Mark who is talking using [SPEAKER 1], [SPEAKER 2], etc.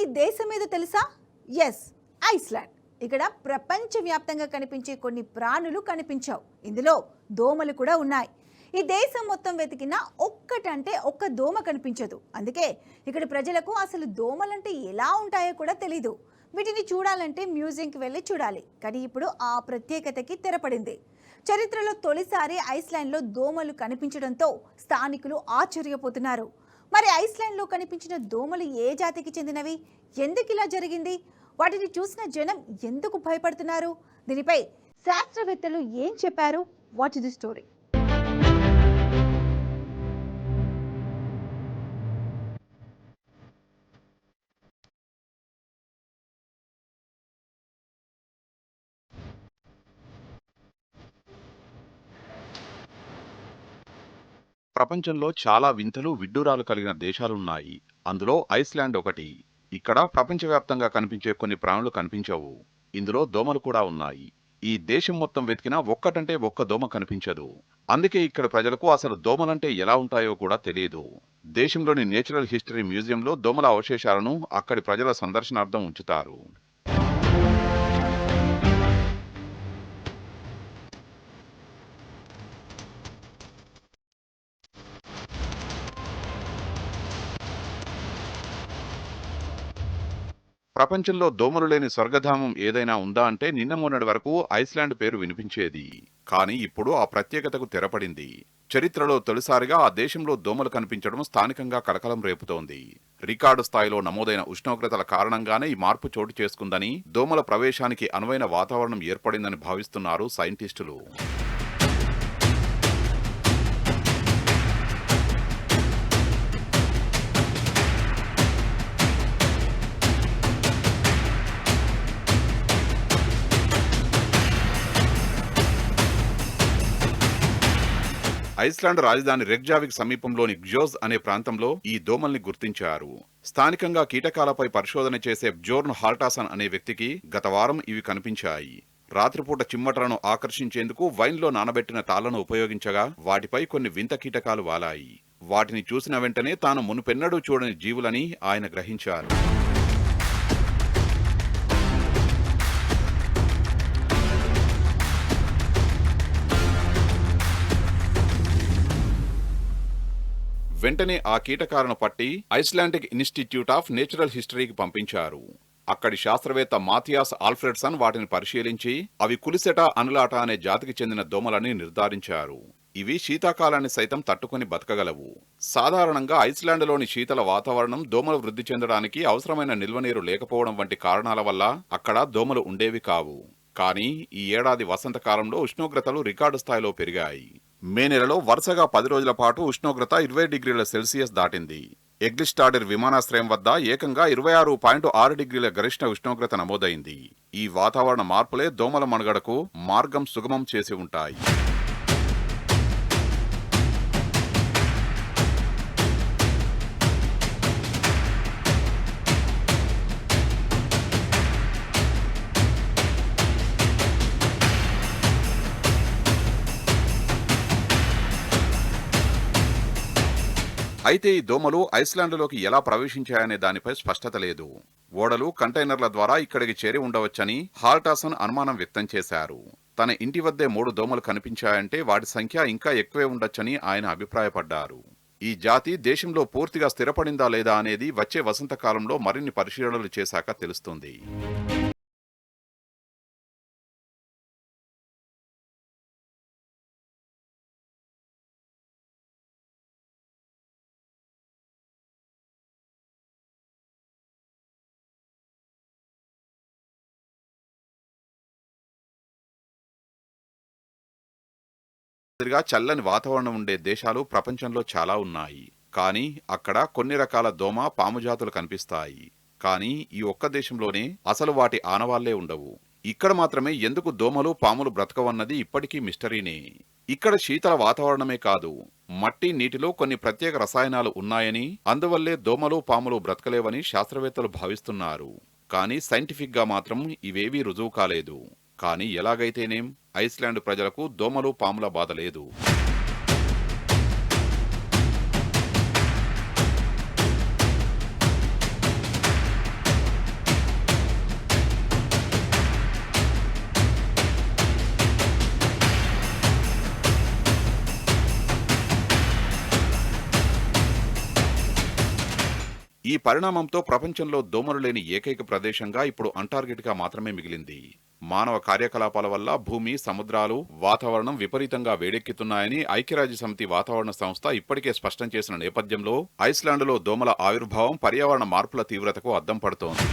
[SPEAKER 1] తెలియని దేశం ఏదో తెలుసా? Yes, Iceland. ఇక్కడ ప్రపంచవ్యాప్తంగా కనిపించే కొన్ని ప్రాణులు కనిపించవు. ఇందులో దోమలు కూడా ఉన్నాయి. ఈ దేశం మొత్తం వెతికినా ఒక్కటంటే ఒక్క దోమ కనిపించదు. అందుకే ఇక్కడ ప్రజలకు అసలు దోమలంటే ఎలా ఉంటాయో కూడా తెలీదు. వీటిని చూడాలంటే మ్యూజియంకి వెళ్ళి చూడాలి. కానీ ఇప్పుడు ఆ ప్రత్యేకతకి తెరపడింది. చరిత్రలో తొలిసారి ఐస్లాండ్లో దోమలు కనిపించడంతో స్థానికులు ఆశ్చర్యపోతున్నారు. మరి ఐస్లాండ్లో కనిపించిన దోమలు ఏ జాతికి చెందినవి? ఎందుకు ఇలా జరిగింది? వాటిని చూసిన జనం ఎందుకు భయపడుతున్నారు? దీనిపై శాస్త్రవేత్తలు ఏం చెప్పారు? What is the story?
[SPEAKER 2] ప్రపంచంలో చాలా వింతలు విడ్డూరాలు కలిగిన దేశాలున్నాయి. అందులో ఐస్లాండ్ ఒకటి. ఇక్కడ ప్రపంచవ్యాప్తంగా కనిపించే కొన్ని ప్రాణులు కనిపించవు. ఇందులో దోమలు కూడా ఉన్నాయి. ఈ దేశం మొత్తం వెతికినా ఒక్కటంటే ఒక్క దోమ కనిపించదు. అందుకే ఇక్కడ ప్రజలకు అసలు దోమలంటే ఎలా ఉంటాయో కూడా తెలియదు. దేశంలోని నేచురల్ హిస్టరీ మ్యూజియంలో దోమల అవశేషాలను అక్కడి ప్రజల సందర్శనార్థం ఉంచుతారు. ప్రపంచంలో దోమలు లేని స్వర్గధామం ఏదైనా ఉందా అంటే నిన్న మొన్నటి వరకు ఐస్లాండ్ పేరు వినిపించేది. కానీ ఇప్పుడు ఆ ప్రత్యేకతకు తెరపడింది. చరిత్రలో తొలిసారిగా ఆ దేశంలో దోమలు కనిపించడం స్థానికంగా కలకలం రేపుతోంది. రికార్డు స్థాయిలో నమోదైన ఉష్ణోగ్రతల కారణంగానే ఈ మార్పు చోటు చేసుకుందని, దోమల ప్రవేశానికి అనువైన వాతావరణం ఏర్పడిందని భావిస్తున్నారు సైంటిస్టులు. ఐస్లాండ్ రాజధాని రెగ్జావిక్ సమీపంలోని గ్జోజ్ అనే ప్రాంతంలో ఈ దోమల్ని గుర్తించారు. స్థానికంగా కీటకాలపై పరిశోధన చేసే బ్జోర్న్ హాల్టాసన్ అనే వ్యక్తికి గత వారం ఇవి కనిపించాయి. రాత్రిపూట చిమ్మటలను ఆకర్షించేందుకు వైన్లో నానబెట్టిన తాళ్లను ఉపయోగించగా వాటిపై కొన్ని వింత కీటకాలు వాలాయి. వాటిని చూసిన వెంటనే తాను మునుపెన్నడూ చూడని జీవులని ఆయన గ్రహించారు. వెంటనే ఆ కీటకాలను పట్టి ఐస్లాండిక్ ఇన్స్టిట్యూట్ ఆఫ్ నేచురల్ హిస్టరీకి పంపించారు. అక్కడి శాస్త్రవేత్త మాథియాస్ ఆల్ఫ్రెడ్సన్ వాటిని పరిశీలించి అవి కులిసెటా అనులాటా అనే జాతికి చెందిన దోమలని నిర్ధారించారు. ఇవి శీతాకాలాన్ని సైతం తట్టుకుని బతకగలవు. సాధారణంగా ఐస్లాండ్లోని శీతల వాతావరణం దోమలు వృద్ధి చెందడానికి అవసరమైన నిల్వనీరు లేకపోవడం వంటి కారణాల వల్ల అక్కడ దోమలు ఉండేవి కావు. కానీ ఈ ఏడాది వసంతకాలంలో ఉష్ణోగ్రతలు రికార్డు స్థాయిలో పెరిగాయి. మే నెలలో వరుసగా 10 రోజుల పాటు ఉష్ణోగ్రత 20 డిగ్రీల సెల్సియస్ దాటింది. ఎగ్లిస్టాడర్ విమానాశ్రయం వద్ద ఏకంగా 26.6 డిగ్రీల గరిష్ట ఉష్ణోగ్రత నమోదైంది. ఈ వాతావరణ మార్పులే దోమల మనుగడకు మార్గం సుగమం చేసి ఉంటాయి. అయితే ఈ దోమలు ఐస్లాండ్లోకి ఎలా ప్రవేశించాయనే దానిపై స్పష్టత లేదు. ఓడలు, కంటైనర్ల ద్వారా ఇక్కడికి చేరి ఉండవచ్చని హాల్టాసన్ అనుమానం వ్యక్తం చేశారు. తన ఇంటి వద్దే 3 దోమలు కనిపించాయంటే వాటి సంఖ్య ఇంకా ఎక్కువే ఉండొచ్చని ఆయన అభిప్రాయపడ్డారు. ఈ జాతి దేశంలో పూర్తిగా స్థిరపడిందా లేదా అనేది వచ్చే వసంతకాలంలో మరిన్ని పరిశీలనలు చేశాక తెలుస్తుంది. చల్లని వాతావరణం ఉండే దేశాలు ప్రపంచంలో చాలా ఉన్నాయి. కానీ అక్కడ కొన్ని రకాల దోమ, పాము జాతులు కనిపిస్తాయి. కానీ ఈ ఒక్క దేశంలోనే అసలు వాటి ఆనవాళ్లే ఉండవు. ఇక్కడ మాత్రమే ఎందుకు దోమలు, పాములు బ్రతకవన్నది ఇప్పటికీ మిస్టరీనే. ఇక్కడ శీతల వాతావరణమే కాదు, మట్టి, నీటిలో కొన్ని ప్రత్యేక రసాయనాలు ఉన్నాయని, అందువల్లే దోమలు, పాములు బ్రతకలేవని శాస్త్రవేత్తలు భావిస్తున్నారు. కానీ సైంటిఫిక్ గా మాత్రం ఇవేవీ రుజువు కాలేదు. కానీ ఎలాగైతేనేం ఐస్లాండ్ ప్రజలకు దోమలు, పాముల బాధ లేదు. ఈ పరిణామంతో ప్రపంచంలో దోమలు లేని ఏకైక ప్రదేశంగా ఇప్పుడు అంటార్కిటికా మాత్రమే మిగిలింది. మానవ కార్యకలాపాల వల్ల భూమి, సముద్రాలు, వాతావరణం విపరీతంగా వేడెక్కుతున్నాయని ఐక్యరాజ్యసమితి వాతావరణ సంస్థ ఇప్పటికే స్పష్టం చేసిన నేపథ్యంలో ఐస్లాండ్లో దోమల ఆవిర్భావం పర్యావరణ మార్పుల తీవ్రతకు అద్దం పడుతోంది.